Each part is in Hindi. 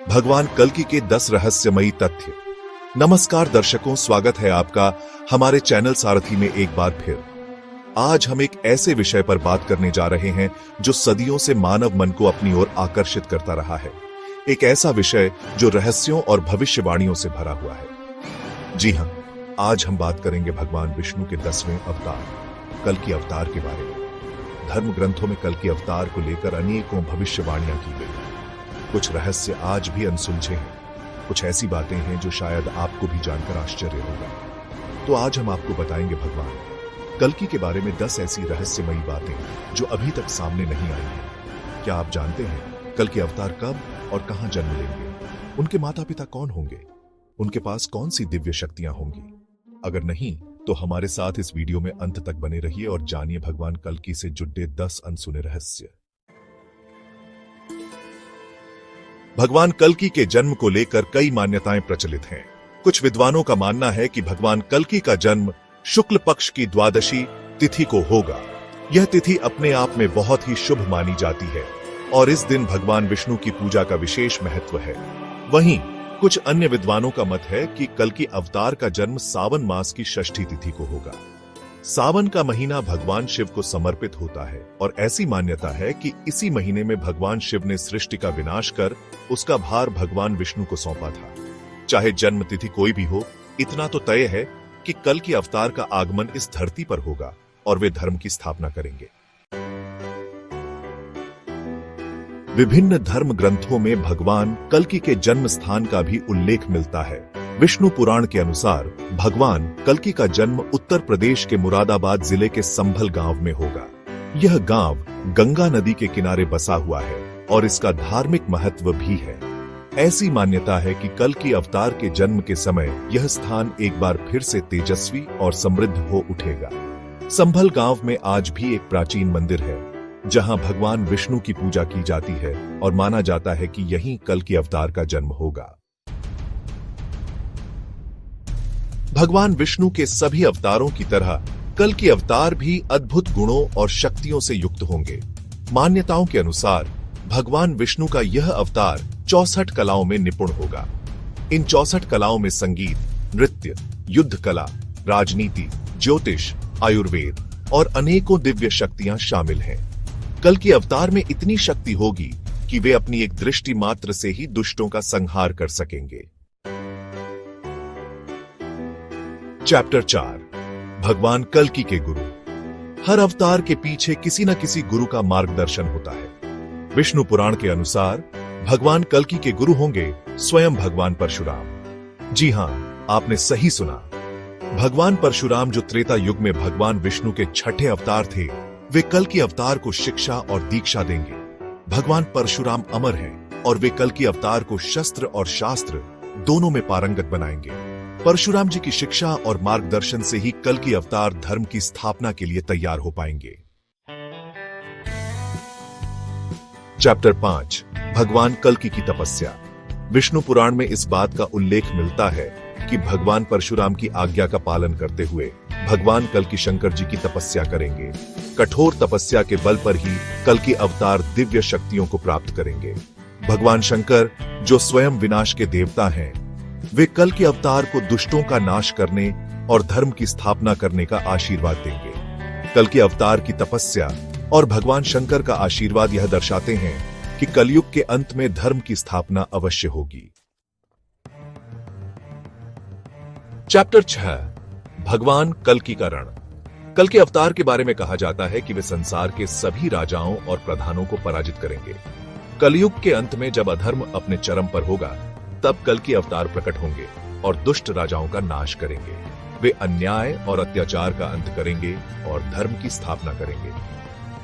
भगवान कल्कि के 10 रहस्यमयी तथ्य। नमस्कार दर्शकों, स्वागत है आपका हमारे चैनल सारथी में एक बार फिर। आज हम एक ऐसे विषय पर बात करने जा रहे हैं जो सदियों से मानव मन को अपनी ओर आकर्षित करता रहा है। एक ऐसा विषय जो रहस्यों और भविष्यवाणियों से भरा हुआ है। जी हां, आज हम बात करेंगे भगवान विष्णु के 10वें अवतार कल्कि अवतार के बारे में। धर्म ग्रंथों में कल्कि अवतार को लेकर अनेकों भविष्यवाणियां की गई हैं। कुछ रहस्य आज भी अनसुलझे हैं, कुछ ऐसी बातें हैं जो शायद आपको भी जानकर आश्चर्य होगा। तो आज हम आपको बताएंगे भगवान कल्कि के बारे में 10 ऐसी रहस्यमयी बातें जो अभी तक सामने नहीं आई हैं। क्या आप जानते हैं कल्कि अवतार कब और कहां जन्म लेंगे? उनके माता पिता कौन होंगे? उनके पास कौन सी दिव्य शक्तियां होंगी? अगर नहीं तो हमारे साथ इस वीडियो में अंत तक बने रहिए और जानिए भगवान कल्कि से जुड़े 10 अनसुने रहस्य। भगवान कल्कि के जन्म को लेकर कई मान्यताएं प्रचलित हैं। कुछ विद्वानों का मानना है कि भगवान कल्कि का जन्म शुक्ल पक्ष की द्वादशी तिथि को होगा। यह तिथि अपने आप में बहुत ही शुभ मानी जाती है और इस दिन भगवान विष्णु की पूजा का विशेष महत्व है। वहीं कुछ अन्य विद्वानों का मत है कि कल्कि अवतार का जन्म सावन मास की षष्ठी तिथि को होगा। सावन का महीना भगवान शिव को समर्पित होता है और ऐसी मान्यता है कि इसी महीने में भगवान शिव ने सृष्टि का विनाश कर उसका भार भगवान विष्णु को सौंपा था। चाहे जन्म तिथि कोई भी हो, इतना तो तय है कि कल्कि अवतार का आगमन इस धरती पर होगा और वे धर्म की स्थापना करेंगे। विभिन्न धर्म ग्रंथों में भगवान कल्कि के जन्म स्थान का भी उल्लेख मिलता है। विष्णु पुराण के अनुसार भगवान कल्कि का जन्म उत्तर प्रदेश के मुरादाबाद जिले के संभल गांव में होगा। यह गांव गंगा नदी के किनारे बसा हुआ है और इसका धार्मिक महत्व भी है। ऐसी मान्यता है कि कल्कि अवतार के जन्म के समय यह स्थान एक बार फिर से तेजस्वी और समृद्ध हो उठेगा। संभल गांव में आज भी एक प्राचीन मंदिर है जहां भगवान विष्णु की पूजा की जाती है और माना जाता है कि यहीं कल्कि अवतार का जन्म होगा। भगवान विष्णु के सभी अवतारों की तरह कल्कि अवतार भी अद्भुत गुणों और शक्तियों से युक्त होंगे। मान्यताओं के अनुसार भगवान विष्णु का यह अवतार 64 कलाओं में निपुण होगा। इन 64 कलाओं में संगीत, नृत्य, युद्ध कला, राजनीति, ज्योतिष, आयुर्वेद और अनेकों दिव्य शक्तियां शामिल हैं। कल्कि अवतार में इतनी शक्ति होगी कि वे अपनी एक दृष्टि मात्र से ही दुष्टों का संहार कर सकेंगे। चैप्टर 4 भगवान कल्कि के गुरु। हर अवतार के पीछे किसी न किसी गुरु का मार्गदर्शन होता है। विष्णु पुराण के अनुसार भगवान कल्कि के गुरु होंगे स्वयं भगवान परशुराम। जी हां, आपने सही सुना। भगवान परशुराम जो त्रेता युग में भगवान विष्णु के छठे अवतार थे, वे कल्कि अवतार को शिक्षा और दीक्षा देंगे। भगवान परशुराम अमर हैं और वे कल्कि अवतार को शस्त्र और शास्त्र दोनों में पारंगत बनाएंगे। परशुराम जी की शिक्षा और मार्गदर्शन से ही कल्कि अवतार धर्म की स्थापना के लिए तैयार हो पाएंगे। चैप्टर 5 भगवान कल्कि की तपस्या। विष्णु पुराण में इस बात का उल्लेख मिलता है कि भगवान परशुराम की आज्ञा का पालन करते हुए भगवान कल्कि शंकर जी की तपस्या करेंगे। कठोर तपस्या के बल पर ही कल्कि अवतार दिव्य शक्तियों को प्राप्त करेंगे। भगवान शंकर जो स्वयं विनाश के देवता हैं, वे कल्कि अवतार को दुष्टों का नाश करने और धर्म की स्थापना करने का आशीर्वाद देंगे। कल्कि अवतार की तपस्या और भगवान शंकर का आशीर्वाद यह दर्शाते हैं कि कलयुग के अंत में धर्म की स्थापना अवश्य होगी। चैप्टर 6 भगवान कल्कि का रण। कल्कि अवतार के बारे में कहा जाता है कि वे संसार के सभी राजाओं और प्रधानों को पराजित करेंगे। कलयुग के अंत में जब अधर्म अपने चरम पर होगा, तब कल्कि अवतार प्रकट होंगे और दुष्ट राजाओं का नाश करेंगे। वे अन्याय और अत्याचार का अंत करेंगे और धर्म की स्थापना करेंगे।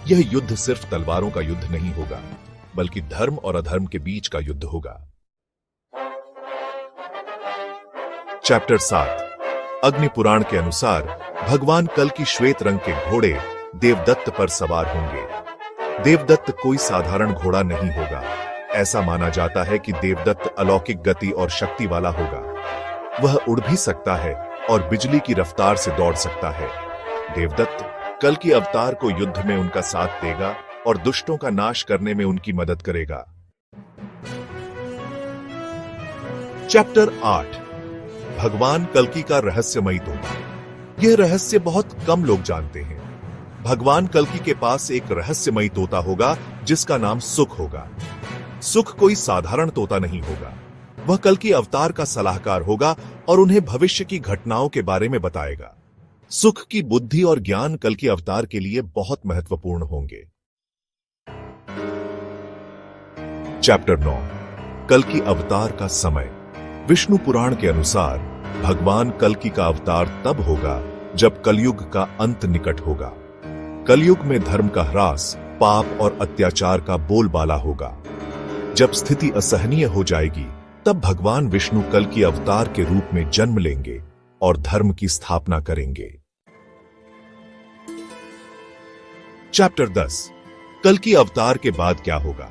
यह युद्ध सिर्फ तलवारों का युद्ध नहीं होगा, बल्कि धर्म और अधर्म के बीच का युद्ध होगा। चैप्टर 7 अग्नि पुराण के अनुसार भगवान कल्कि श्वेत रंग के घोड़े देवदत्त पर सवार होंगे। देवदत्त कोई साधारण घोड़ा नहीं होगा। ऐसा माना जाता है कि देवदत्त अलौकिक गति और शक्ति वाला होगा। वह उड़ भी सकता है और बिजली की रफ्तार से दौड़ सकता है। देवदत्त कल्कि अवतार को युद्ध में उनका साथ देगा और दुष्टों का नाश करने में उनकी मदद करेगा। चैप्टर 8 भगवान कल्कि का रहस्यमयी तोता। यह रहस्य बहुत कम लोग जानते हैं। भगवान कल्कि के पास एक रहस्यमयी तोता होगा जिसका नाम सुख होगा। सुख कोई साधारण तोता नहीं होगा। वह कल्कि अवतार का सलाहकार होगा और उन्हें भविष्य की घटनाओं के बारे में बताएगा। सुख की बुद्धि और ज्ञान कल्कि अवतार के लिए बहुत महत्वपूर्ण होंगे। चैप्टर 9 कल्कि अवतार का समय। विष्णु पुराण के अनुसार भगवान कल्कि का अवतार तब होगा जब कलयुग का अंत निकट होगा। कलयुग में धर्म का ह्रास, पाप और अत्याचार का बोलबाला होगा। जब स्थिति असहनीय हो जाएगी तब भगवान विष्णु कल्कि अवतार के रूप में जन्म लेंगे और धर्म की स्थापना करेंगे। चैप्टर 10 कल्कि अवतार के बाद क्या होगा।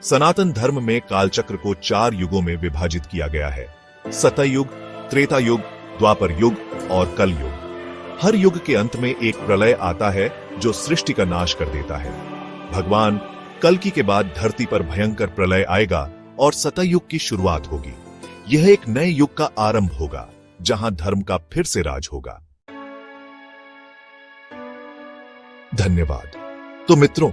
सनातन धर्म में कालचक्र को 4 युगों में विभाजित किया गया है। सतयुग, त्रेता युग, द्वापर युग और कल युग। हर युग के अंत में एक प्रलय आता है जो सृष्टि का नाश कर देता है। भगवान कल्कि के बाद धरती पर भयंकर प्रलय आएगा और सतयुग की शुरुआत होगी। यह एक नए युग का आरंभ होगा जहां धर्म का फिर से राज होगा। धन्यवाद। तो मित्रों,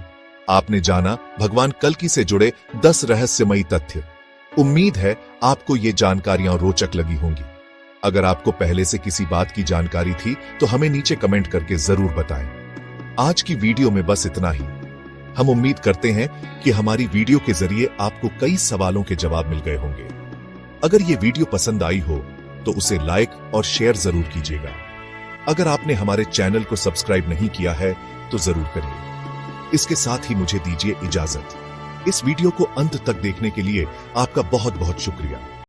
आपने जाना भगवान कल्कि से जुड़े 10 रहस्यमयी तथ्य। उम्मीद है आपको ये जानकारियां रोचक लगी होंगी। अगर आपको पहले से किसी बात की जानकारी थी तो हमें नीचे कमेंट करके जरूर बताएं। आज की वीडियो में बस इतना ही। हम उम्मीद करते हैं कि हमारी वीडियो के जरिए आपको कई सवालों के जवाब मिल गए होंगे। अगर ये वीडियो पसंद आई हो तो उसे लाइक और शेयर जरूर कीजिएगा। अगर आपने हमारे चैनल को सब्सक्राइब नहीं किया है तो जरूर करिए। इसके साथ ही मुझे दीजिए इजाजत। इस वीडियो को अंत तक देखने के लिए आपका बहुत बहुत शुक्रिया।